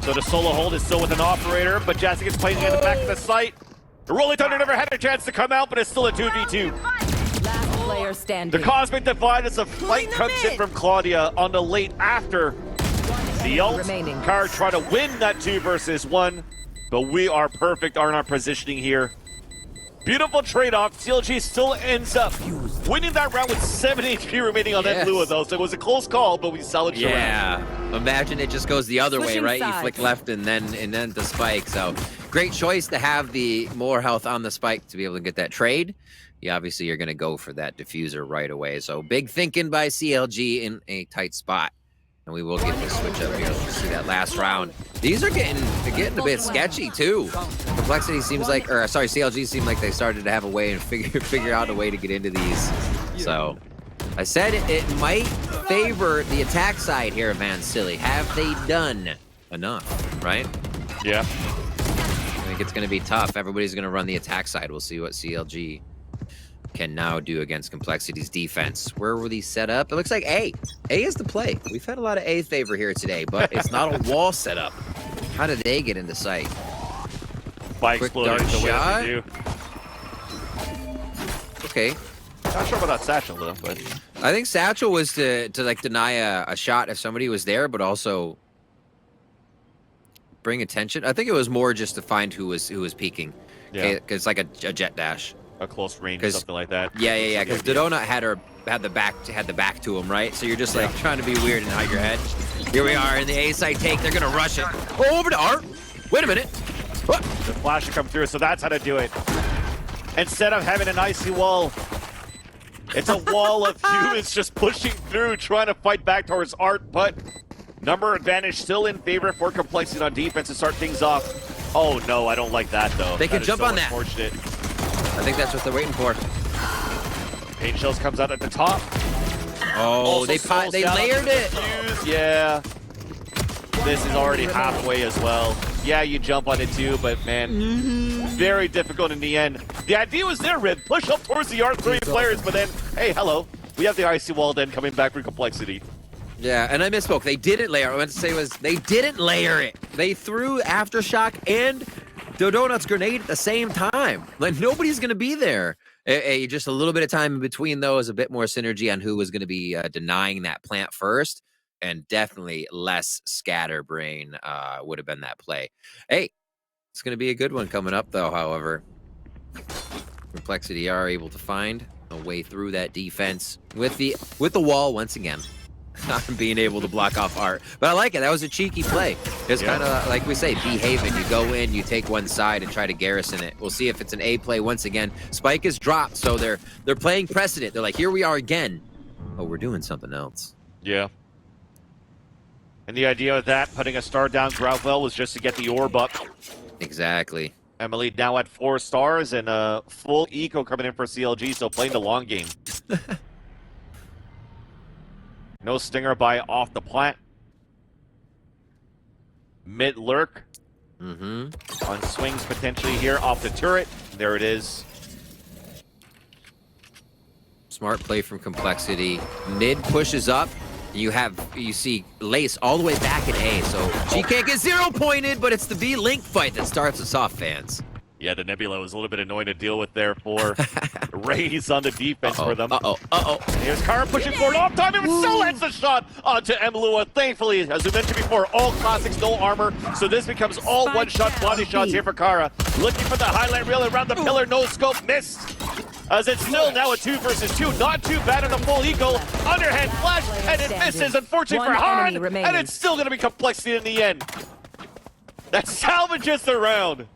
So the solo hold is still with an operator, but Jazzy gets playing at the back of the site. The Rolling Thunder never had a chance to come out, but it's still a 2v2. Last player standing. The Cosmic Divide as a fight comes in from Claudia on the late after the ult card try to win that 2 versus 1, but we are perfect on our positioning here. Beautiful trade-off. CLG still ends up winning that round with 7 HP remaining on that Lua, though, so it was a close call, but we salvaged the round. Imagine it just goes the other way, right? You flick left and then the spike. So great choice to have the more health on the spike to be able to get that trade. Obviously, you're going to go for that diffuser right away. So big thinking by CLG in a tight spot. And we will get this switch up here. Let's see that last round. These are getting a bit sketchy too. Complexity seems like, or sorry, CLG seemed like they started to have a way and figure out a way to get into these. So I said it might favor the attack side here of Van Silly. Have they done enough, right? Yeah. I think it's going to be tough. Everybody's going to run the attack side. We'll see what CLG can now do against Complexity's defense. Where were these set up? It looks like A. A is the play. We've had a lot of A favor here today, but it's not a wall setup. How did they get into sight? By Quick exploding dart the way shot. that they do. Okay. Not sure about that Satchel though, but I think Satchel was to like deny a shot if somebody was there, but also bring attention. I think it was more just to find who was peeking. yeah, Because it's like a jet dash. a close range, something like that. Yeah. Because the donut had the back to him, right? So you're just like trying to be weird and hide your head. Here we are in the A side take. They're gonna rush it. Oh, over to Art. Wait a minute. What? The flash will come through, so that's how to do it. Instead of having an icy wall, it's a wall of humans just pushing through, trying to fight back towards Art, but number advantage still in favor for Complexity on defense to start things off. Oh no, I don't like that though. They can That is jump so on that. unfortunate. I think that's what they're waiting for. Pain Shells comes out at the top. Oh, Also they souls down layered onto the it. fuse. Yeah. This is already halfway as well. Yeah, you jump on it too, but man, very difficult in the end. The idea was there, Rib. Push up towards the R3 players, but then, hey, hello. We have the icy wall then coming back for Complexity. Yeah, and I misspoke. They didn't layer. What I meant to say was they didn't layer it. They threw Aftershock and the Donut's grenade at the same time. Like nobody's gonna be there. Just a little bit of time in between those, a bit more synergy on who was gonna be denying that plant first, and definitely less scatterbrain would have been that play. Hey, it's gonna be a good one coming up though. However, Complexity are able to find a way through that defense with the wall once again. Not being able to block off Art. But I like it. That was a cheeky play. It's kind of like we say, behaving. You go in, you take one side and try to garrison it. We'll see if it's an A play once again. Spike is dropped, so they're playing precedent. They're like, here we are again. Oh, we're doing something else. Yeah. And the idea of that, putting a star down Gravel, was just to get the orb up. Exactly. Emily now at 4 stars and a full eco coming in for CLG, so playing the long game. No stinger by off the plant. Mid lurk. On swings potentially here off the turret. There it is. Smart play from Complexity. Mid pushes up. You see Lace all the way back at A, so she can't get 0-pointed, but it's the B-Link fight that starts us off, fans. Yeah, the Nebula was a little bit annoying to deal with there for Rays on the defense for them. Here's Kara pushing forward off time, and still lands the shot onto Emlua. Thankfully, as we mentioned before, all classics, no armor, so this becomes all one-shot body shots here for Kara. Looking for the highlight reel around the pillar, no scope, missed. As it's still now a 2 versus 2, not too bad on the full eco. Underhand flash, and it misses, unfortunately for Han, and it's still going to be Complexity in the end. That salvages the round.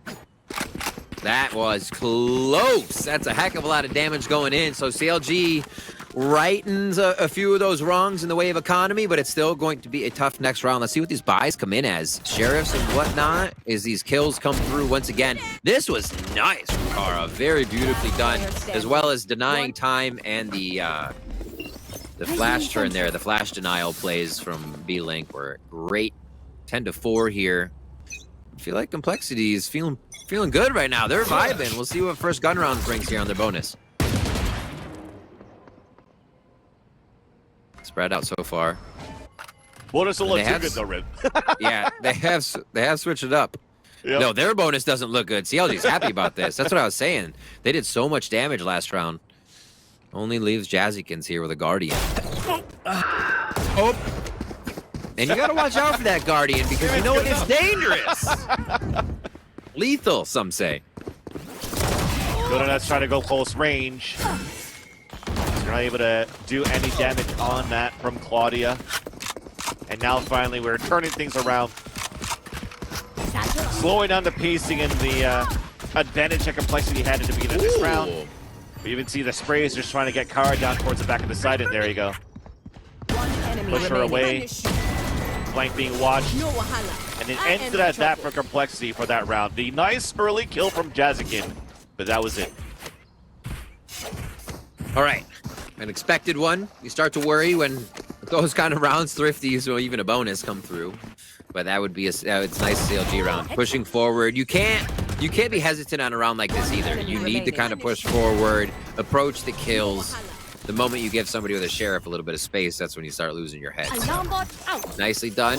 That was close. That's a heck of a lot of damage going in. So CLG rightens a few of those wrongs in the way of economy, but it's still going to be a tough next round. Let's see what these buys come in as. Sheriffs and whatnot, as these kills come through once again. This was nice from Kara. Very beautifully done, as well as denying time and the flash turn there. The flash denial plays from B-Link were great. 10-4 here. I feel like Complexity is feeling good right now. They're vibing. We'll see what first gun round brings here on their bonus. Spread out so far. Bonus will look too good though, Rib. Yeah, they have switched it up. Yep. No, their bonus doesn't look good. CLG's happy about this. That's what I was saying. They did so much damage last round. Only leaves Jazzykins here with a Guardian. Oh. And you gotta watch out for that Guardian because you know it is dangerous. Lethal, some say. Donut's trying to go close range. He's not able to do any damage on that from Claudia. And now finally we're turning things around. Slowing down the pacing and the advantage that Complexity had at the beginning of this round. We even see the sprays just trying to get Kara down towards the back of the side, and there you go. Push her away. Flank being watched. And it ended at that for Complexity for that round. The nice early kill from Jazzykin, but that was it. All right, an expected one. You start to worry when those kind of rounds, thrifties or even a bonus come through. But that would be it's nice CLG round. Pushing forward. You can't be hesitant on a round like this either. You need to kind of push forward, approach the kills. The moment you give somebody with a sheriff a little bit of space, that's when you start losing your head. So, nicely done.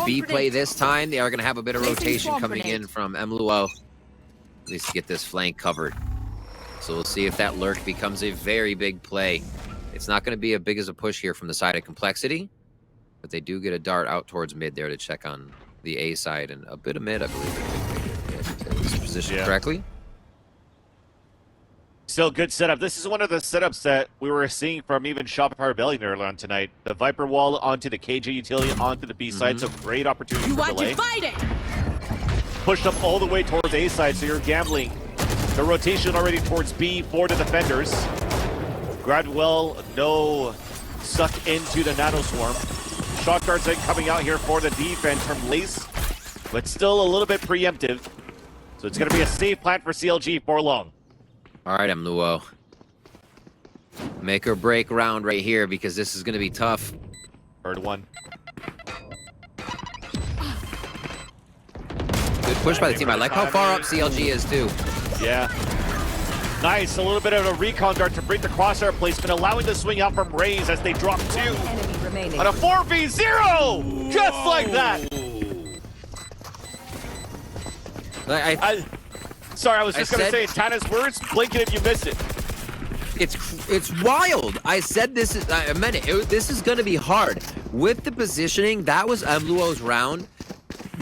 B play this time. They are going to have a bit of rotation coming in from Mluo. At least to get this flank covered. So we'll see if that lurk becomes a very big play. It's not going to be as big as a push here from the side of Complexity, but they do get a dart out towards mid there to check on the A side and a bit of mid, I believe. It's positioned correctly. Still good setup. This is one of the setups that we were seeing from even Shopify Rebellion earlier on tonight. The Viper wall onto the KJ utility onto the B side, so great opportunity for delay. Pushed up all the way towards A side, so you're gambling. The rotation already towards B for the defenders. Gradwell, no suck into the nano swarm. Shot guards coming out here for the defense from Lace, but still a little bit preemptive. So it's going to be a safe plant for CLG for long. All right, Mluo. Make or break round right here because this is going to be tough. Third one. Good push by the team. I like how far up CLG is too. Yeah. Nice. A little bit of a recon dart to break the crosshair placement, allowing the swing out from Raze as they drop 2. On a 4v0! Just like that! Sorry, I was just going to say, Tana's words, blink it if you miss it. It's wild. I said this is, I meant it. This is going to be hard. With the positioning, that was Mluo's round.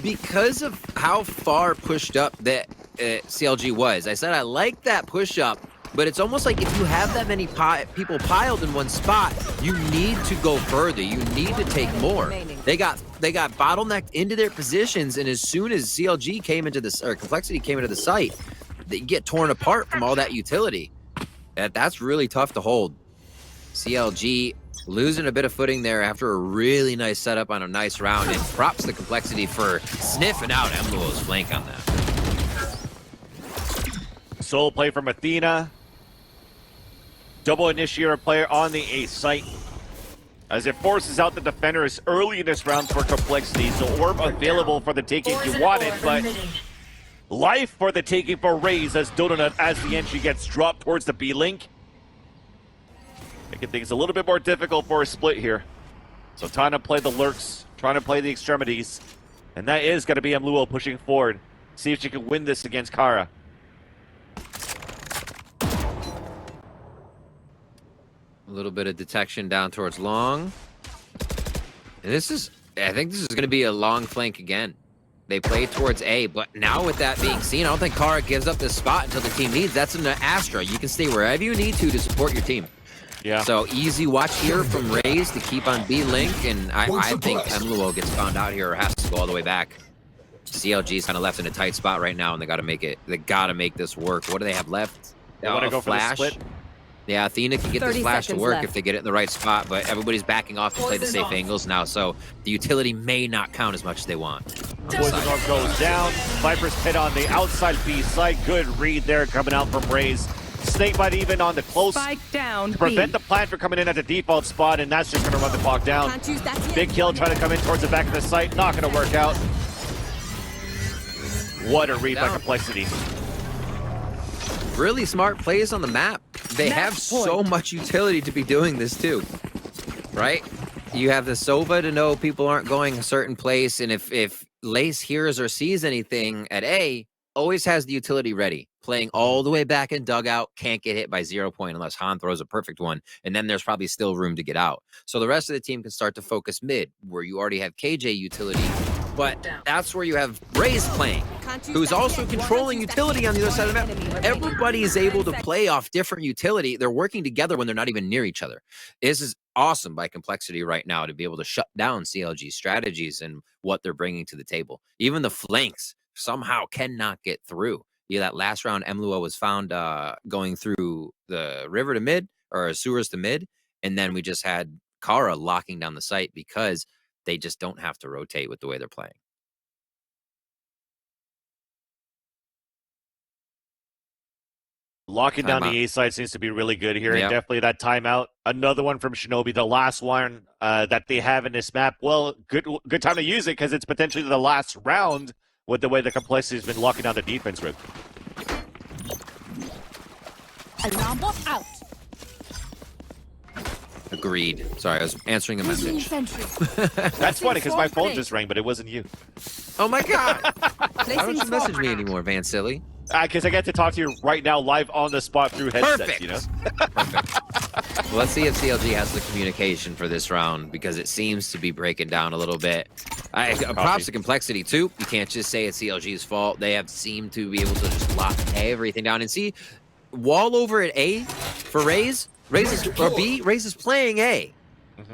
Because of how far pushed up that CLG was. I said I like that push up, but it's almost like if you have that many people piled in one spot, you need to go further. You need to take more. They got bottlenecked into their positions, and as soon as CLG came into this, or Complexity came into the site, they get torn apart from all that utility. That's really tough to hold. CLG losing a bit of footing there after a really nice setup on a nice round, and props to Complexity for sniffing out Mluo's flank on that. Soul play from Athena. Double initiator player on the A site. As it forces out the defenders early in this round for Complexity. So orb available for the taking if you want it, but life for the taking for Raze as Donut as the entry gets dropped towards the B link. Making things a little bit more difficult for a split here. So trying to play the lurks, trying to play the extremities. And that is going to be Mluo pushing forward. See if she can win this against Kara. A little bit of detection down towards long. And I think this is going to be a long flank again. They play towards A, but now with that being seen, I don't think Kara gives up this spot until the team needs. That's an Astra. You can stay wherever you need to support your team. Yeah. So easy watch here from Raze to keep on B link, and I think Mluo gets found out here or has to go all the way back. CLG's kind of left in a tight spot right now, and they got to make it. They got to make this work. What do they have left? They want to go flash. for the split. Yeah, Athena can get this flash to work if they get it in the right spot, but everybody's backing off to play the safe angles now, so the utility may not count as much as they want. Poison Orb goes down. Viper's hit on the outside B side. Good read there coming out from Raze. Snakebite even on the close. Spike down. To prevent the plant from coming in at the default spot, and that's just going to run the clock down. Big kill trying to come in towards the back of the site. Not going to work out. What a read by Complexity. Really smart plays on the map. They have so much utility to be doing this too, right? You have the Sova to know people aren't going a certain place, and if Lace hears or sees anything at A, always has the utility ready. Playing all the way back in dugout, can't get hit by 0 point unless Han throws a perfect one, and then there's probably still room to get out. So the rest of the team can start to focus mid, where you already have KJ utility, but that's where you have Raze playing, who's also controlling utility on the other side of the map. Everybody is able to play off different utility. They're working together when they're not even near each other. This is awesome by Complexity right now to be able to shut down CLG strategies and what they're bringing to the table. Even the flanks somehow cannot get through. Yeah, that last round, Mluo was found going through the river to mid, or sewers to mid, and then we just had Kara locking down the site because they just don't have to rotate with the way they're playing. Locking down Timeout. the A side seems to be really good here. Yep. And definitely that timeout. Another one from Shinobi, the last one that they have in this map. Well, good time to use it because it's potentially the last round with the way the complexity has been locking down the defense with. Alarm bot out. Agreed. Sorry, I was answering a Placing message. sentry. That's funny because my phone Play. just rang, but it wasn't you. Oh my god! Why Placing don't you swarm message me grenade. anymore, Van Silly? Because I get to talk to you right now live on the spot through headsets, Perfect. you know? Perfect. Well, let's see if CLG has the communication for this round because it seems to be breaking down a little bit. Props to complexity too. You can't just say it's CLG's fault. They have seemed to be able to just lock everything down and see. Wall over at A for Raze. Raze is, or B. Raze is playing A.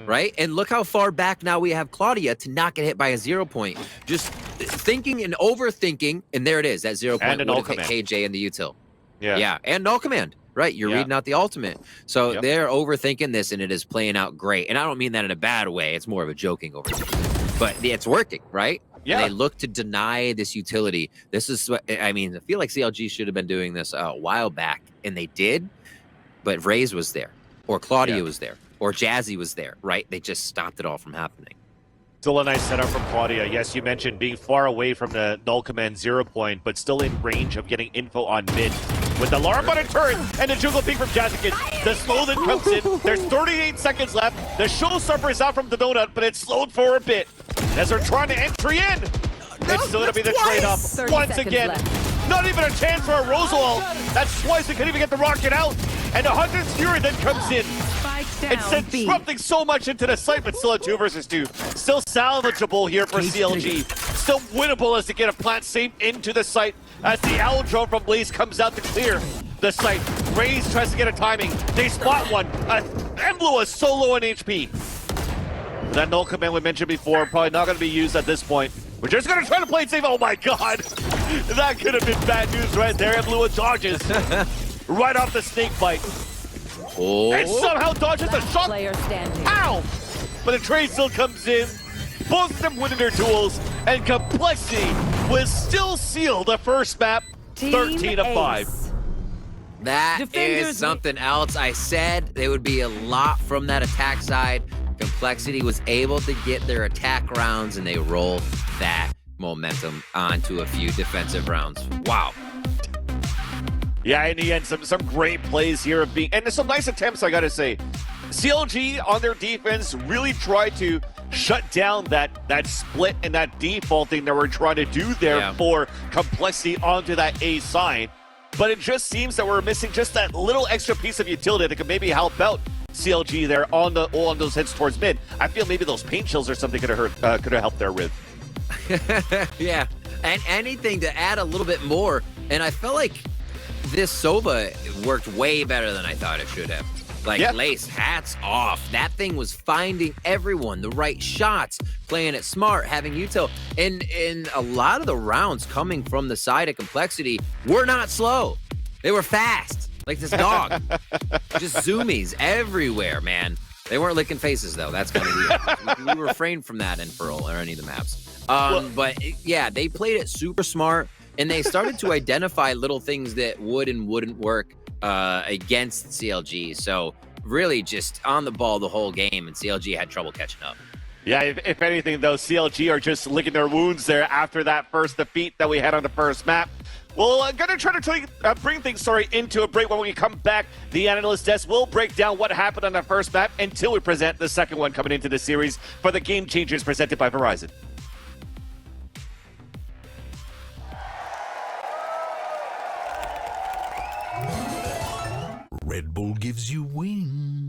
Right? And look how far back now we have Claudia to not get hit by a 0 point. Just thinking and overthinking, and there it is. That 0 point And would an have hit command. KJ in the util. Yeah. Yeah, and null command. Right, you're Yeah. reading out the ultimate. So Yep. they're overthinking this, and it is playing out great. And I don't mean that in a bad way. It's more of a joking overthinking. But it's working, right? Yeah. And they look to deny this utility. This is what, I mean, I feel like CLG should have been doing this a while back, and they did. But Raze was there, or Claudia Yeah. was there, or Jazzy was there, right? They just stopped it all from happening. Still a nice setup from Claudia. Yes, you mentioned being far away from the null command 0 point, but still in range of getting info on mid. With the alarm on a turret and the jungle peek from Jazzikin. The slow then comes in. There's 38 seconds left. The showstopper is out from the donut, but it's slowed for a bit. As they're trying to entry in. It's still going to be the trade-off. 30 Once seconds again, left. not even a chance for a Rosal. That's twice they couldn't even get the rocket out. And the 100's Fury then comes in. Spike It's down B. disrupting so much into the site, but still a 2 versus 2. Still salvageable here for CLG. Still winnable as they get a plant safe into the site as the owl drone from Blaze comes out to clear the site. Raze tries to get a timing. They spot one. Emblu is so low in HP. That null command we mentioned before, probably not going to be used at this point. We're just going to try to play it safe. Oh my god. That could have been bad news right there. Emblu dodges right off the snake bite. Oh, And somehow dodges the shot. Player standing. Ow! But the trade still comes in. Both of them winning their duels. And Complexity will still seal the first map, 13 of 5. Ace. that Defenders is something else. I said there would be a lot from that attack side. Complexity was able to get their attack rounds, and they rolled that momentum onto a few defensive rounds. Wow. Yeah, in the end, some great plays here of being, and there's some nice attempts, I gotta say. CLG on their defense really tried to shut down that split and that defaulting that we're trying to do there for Complexity onto that A side. But it just seems that we're missing just that little extra piece of utility that could maybe help out CLG there on those hits towards mid. I feel maybe those paint chills or something could have helped there with. Yeah, and anything to add a little bit more. And I felt like this Sova worked way better than I thought it should have. Like, Lace, hats off. That thing was finding everyone, the right shots, playing it smart, having util. And a lot of the rounds coming from the side of Complexity were not slow. They were fast, like this dog. Just zoomies everywhere, man. They weren't licking faces, though. That's kind of weird. We refrained from that in Pearl or any of the maps. But, yeah, they played it super smart, and they started to identify little things that would and wouldn't work against CLG. So really just on the ball the whole game, and CLG had trouble catching up. Yeah, if anything, though, CLG are just licking their wounds there after that first defeat that we had on the first map. Well, I'm going to try to bring things, into a break. When we come back, the analyst desk will break down what happened on the first map until we present the second one coming into the series for the Game Changers presented by Verizon. Red Bull gives you wings.